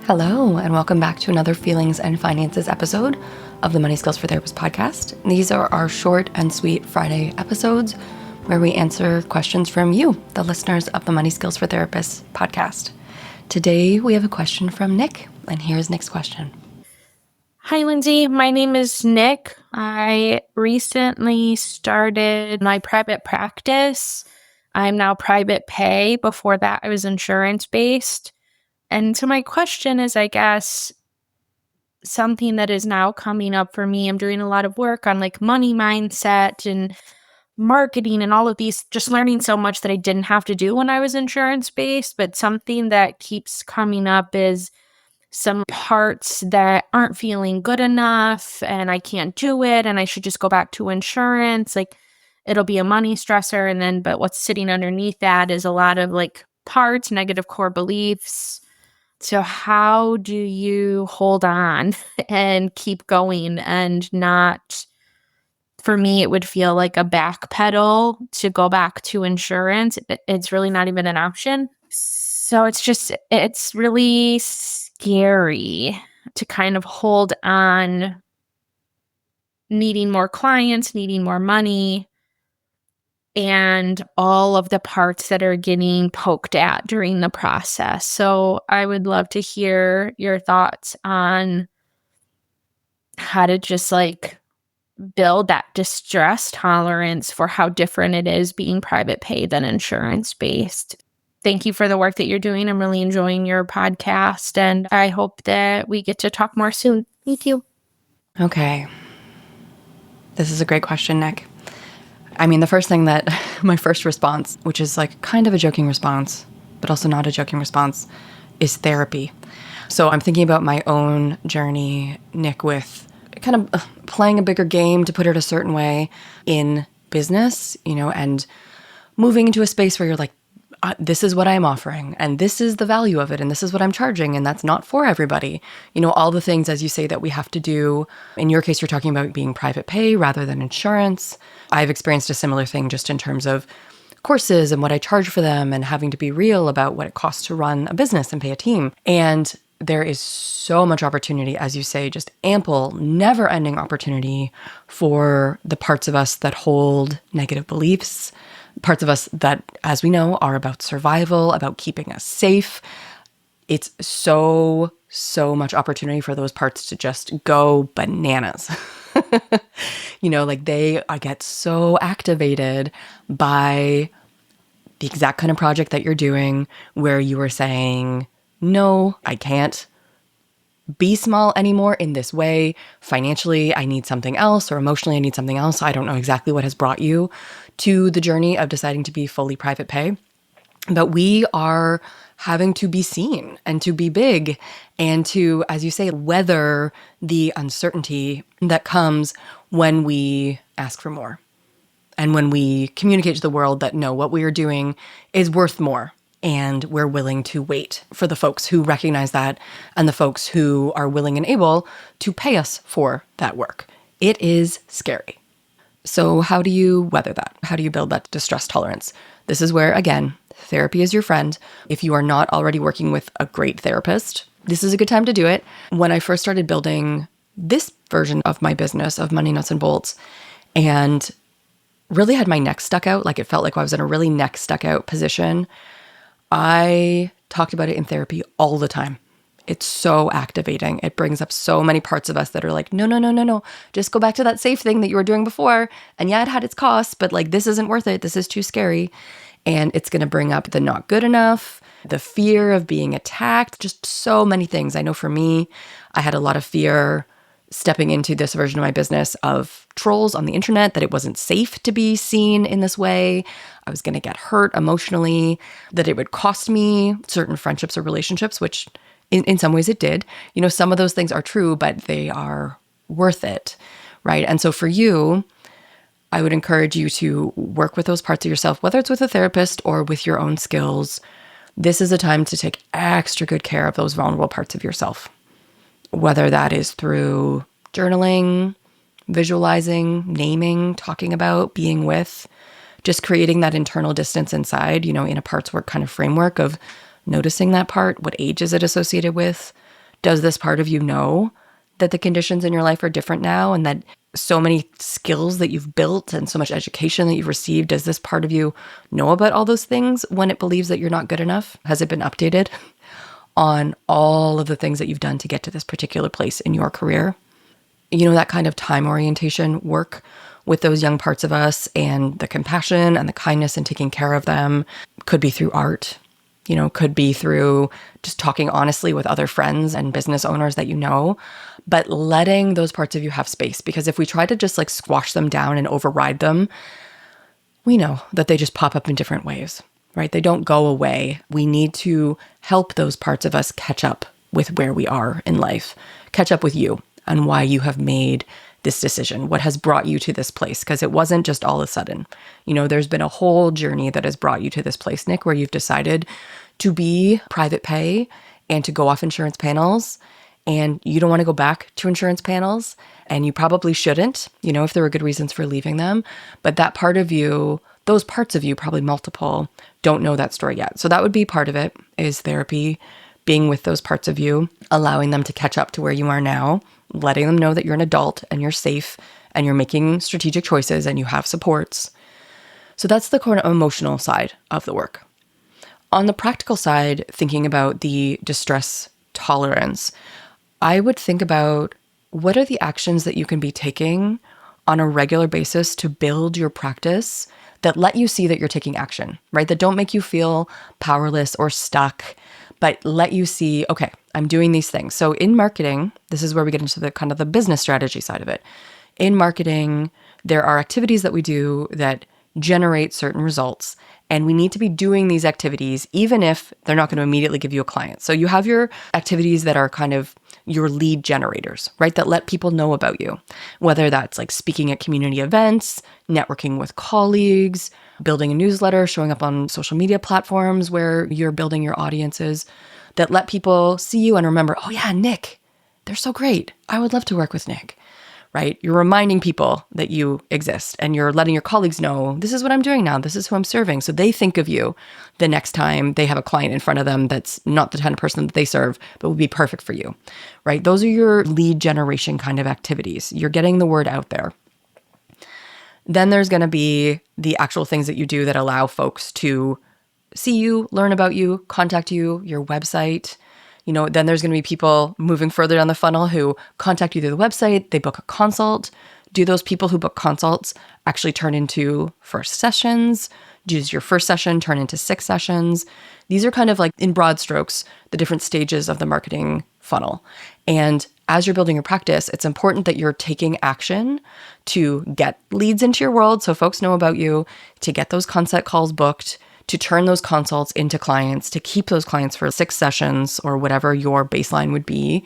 Hello, and welcome back to another Feelings and Finances episode of the Money Skills for Therapists podcast. These are our short and sweet Friday episodes where we answer questions from you, the listeners of the Money Skills for Therapists podcast. Today, we have a question from Nick, and here's Nick's question. Hi, Lindsay. My name is Nick. I recently started my private practice. I'm now private pay. Before that, I was insurance-based. And so my question is, I guess, something that is now coming up for me. I'm doing a lot of work on like money mindset and marketing and all of these, just learning so much that I didn't have to do when I was insurance-based. But something that keeps coming up is some parts that aren't feeling good enough and I can't do it and I should just go back to insurance. Like it'll be a money stressor. And then, but what's sitting underneath that is a lot of like parts, negative core beliefs. So how do you hold on and keep going and not, for me, it would feel like a backpedal to go back to insurance. It's really not even an option. So it's really scary to kind of hold on, needing more clients, needing more money, and all of the parts that are getting poked at during the process. So I would love to hear your thoughts on how to just like build that distress tolerance for how different it is being private pay than insurance based. Thank you for the work that you're doing. I'm really enjoying your podcast, and I hope that we get to talk more soon. Thank you. Okay. This is a great question, Nick. I mean, the first thing that my first response, which is like kind of a joking response, but also not a joking response, is therapy. So I'm thinking about my own journey, Nick, with kind of playing a bigger game, to put it a certain way, in business, and moving into a space where you're like, this is what I'm offering, and this is the value of it, and this is what I'm charging, and that's not for everybody. All the things, as you say, that we have to do. In your case, you're talking about being private pay rather than insurance. I've experienced a similar thing just in terms of courses and what I charge for them, and having to be real about what it costs to run a business and pay a team. And there is so much opportunity, as you say, just ample, never-ending opportunity for the parts of us that hold negative beliefs, parts of us that, as we know, are about survival, about keeping us safe. It's so much opportunity for those parts to just go bananas. I get so activated by the exact kind of project that you're doing where you are saying, no, I can't be small anymore in this way. Financially, I need something else, or emotionally, I need something else. I don't know exactly what has brought you to the journey of deciding to be fully private pay. But we are having to be seen and to be big and to, as you say, weather the uncertainty that comes when we ask for more. And when we communicate to the world that no, what we are doing is worth more, and we're willing to wait for the folks who recognize that and the folks who are willing and able to pay us for that work. It is scary. So how do you weather that? How do you build that distress tolerance? This is where, again, therapy is your friend. If you are not already working with a great therapist, this is a good time to do it. When I first started building this version of my business, of Money Nuts and Bolts, and really had my neck stuck out, like it felt like I was in a really neck stuck out position, I talked about it in therapy all the time. It's so activating. It brings up so many parts of us that are like, no. Just go back to that safe thing that you were doing before. And yeah, it had its costs, but like, this isn't worth it. This is too scary. And it's going to bring up the not good enough, the fear of being attacked, just so many things. I know for me, I had a lot of fear stepping into this version of my business of trolls on the internet, that it wasn't safe to be seen in this way. I was going to get hurt emotionally, that it would cost me certain friendships or relationships, which in some ways it did. Some of those things are true, but they are worth it, right? And so for you, I would encourage you to work with those parts of yourself, whether it's with a therapist or with your own skills. This is a time to take extra good care of those vulnerable parts of yourself, whether that is through journaling, visualizing, naming, talking about, being with, just creating that internal distance inside, in a parts work kind of framework of noticing that part. What age is it associated with? Does this part of you know that the conditions in your life are different now and that so many skills that you've built and so much education that you've received, does this part of you know about all those things when it believes that you're not good enough? Has it been updated on all of the things that you've done to get to this particular place in your career? You know, that kind of time orientation work with those young parts of us and the compassion and the kindness and taking care of them could be through art, could be through just talking honestly with other friends and business owners that you know, but letting those parts of you have space. Because if we try to just like squash them down and override them, we know that they just pop up in different ways, right? They don't go away. We need to help those parts of us catch up with where we are in life, catch up with you and why you have made this decision, what has brought you to this place, because it wasn't just all of a sudden. There's been a whole journey that has brought you to this place, Nick, where you've decided to be private pay and to go off insurance panels, and you don't want to go back to insurance panels, and you probably shouldn't, if there were good reasons for leaving them. But that part of you, those parts of you, probably multiple, don't know that story yet. So that would be part of it, is therapy, being with those parts of you, allowing them to catch up to where you are now, letting them know that you're an adult and you're safe and you're making strategic choices and you have supports. So that's the kind of emotional side of the work. On the practical side, thinking about the distress tolerance, I would think about what are the actions that you can be taking on a regular basis to build your practice that let you see that you're taking action, right? That don't make you feel powerless or stuck, but let you see, okay, I'm doing these things. So in marketing, this is where we get into the kind of the business strategy side of it. In marketing, there are activities that we do that generate certain results, and we need to be doing these activities even if they're not going to immediately give you a client. So you have your activities that are kind of your lead generators, right? That let people know about you, whether that's like speaking at community events, networking with colleagues, building a newsletter, showing up on social media platforms where you're building your audiences, that let people see you and remember, oh yeah, Nick, they're so great. I would love to work with Nick, right? You're reminding people that you exist, and you're letting your colleagues know, this is what I'm doing now. This is who I'm serving. So they think of you the next time they have a client in front of them that's not the kind of person that they serve, but would be perfect for you, right? Those are your lead generation kind of activities. You're getting the word out there. Then there's going to be the actual things that you do that allow folks to see you, learn about you, contact you, your website. Then there's going to be people moving further down the funnel who contact you through the website, they book a consult. Do those people who book consults actually turn into first sessions? Does your first session turn into 6 sessions? These are kind of like, in broad strokes, the different stages of the marketing funnel. And as you're building your practice, it's important that you're taking action to get leads into your world so folks know about you, to get those consult calls booked, to turn those consults into clients, to keep those clients for 6 sessions or whatever your baseline would be.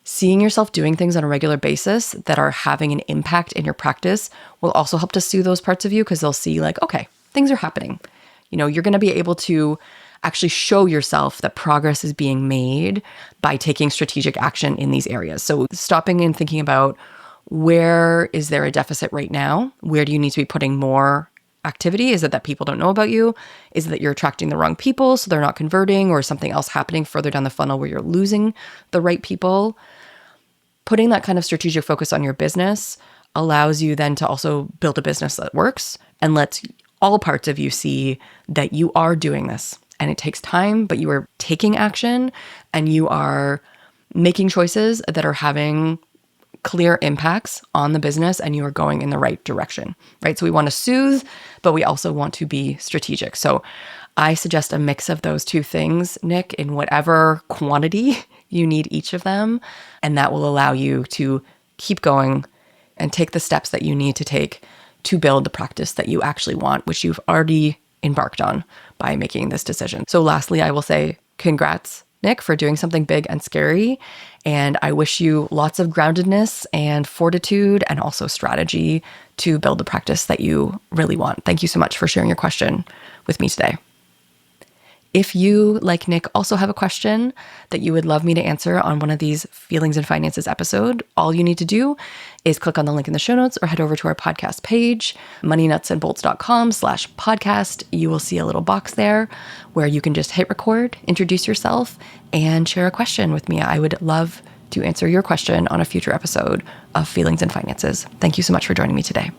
Seeing yourself doing things on a regular basis that are having an impact in your practice will also help to soothe those parts of you, because they'll see like, okay, things are happening. You're going to be able to actually show yourself that progress is being made by taking strategic action in these areas. So stopping and thinking about, where is there a deficit right now? Where do you need to be putting more activity? Is it that people don't know about you? Is it that you're attracting the wrong people so they're not converting, or something else happening further down the funnel where you're losing the right people? Putting that kind of strategic focus on your business allows you then to also build a business that works and lets all parts of you see that you are doing this. And it takes time, but you are taking action and you are making choices that are having clear impacts on the business, and you are going in the right direction, right? So we want to soothe, but we also want to be strategic. So I suggest a mix of those two things, Nick, in whatever quantity you need each of them. And that will allow you to keep going and take the steps that you need to take to build the practice that you actually want, which you've already embarked on by making this decision. So lastly, I will say congrats, Nick, for doing something big and scary. And I wish you lots of groundedness and fortitude and also strategy to build the practice that you really want. Thank you so much for sharing your question with me today. If you, like Nick, also have a question that you would love me to answer on one of these Feelings and Finances episode, all you need to do is click on the link in the show notes or head over to our podcast page, moneynutsandbolts.com/podcast. You will see a little box there where you can just hit record, introduce yourself, and share a question with me. I would love to answer your question on a future episode of Feelings and Finances. Thank you so much for joining me today.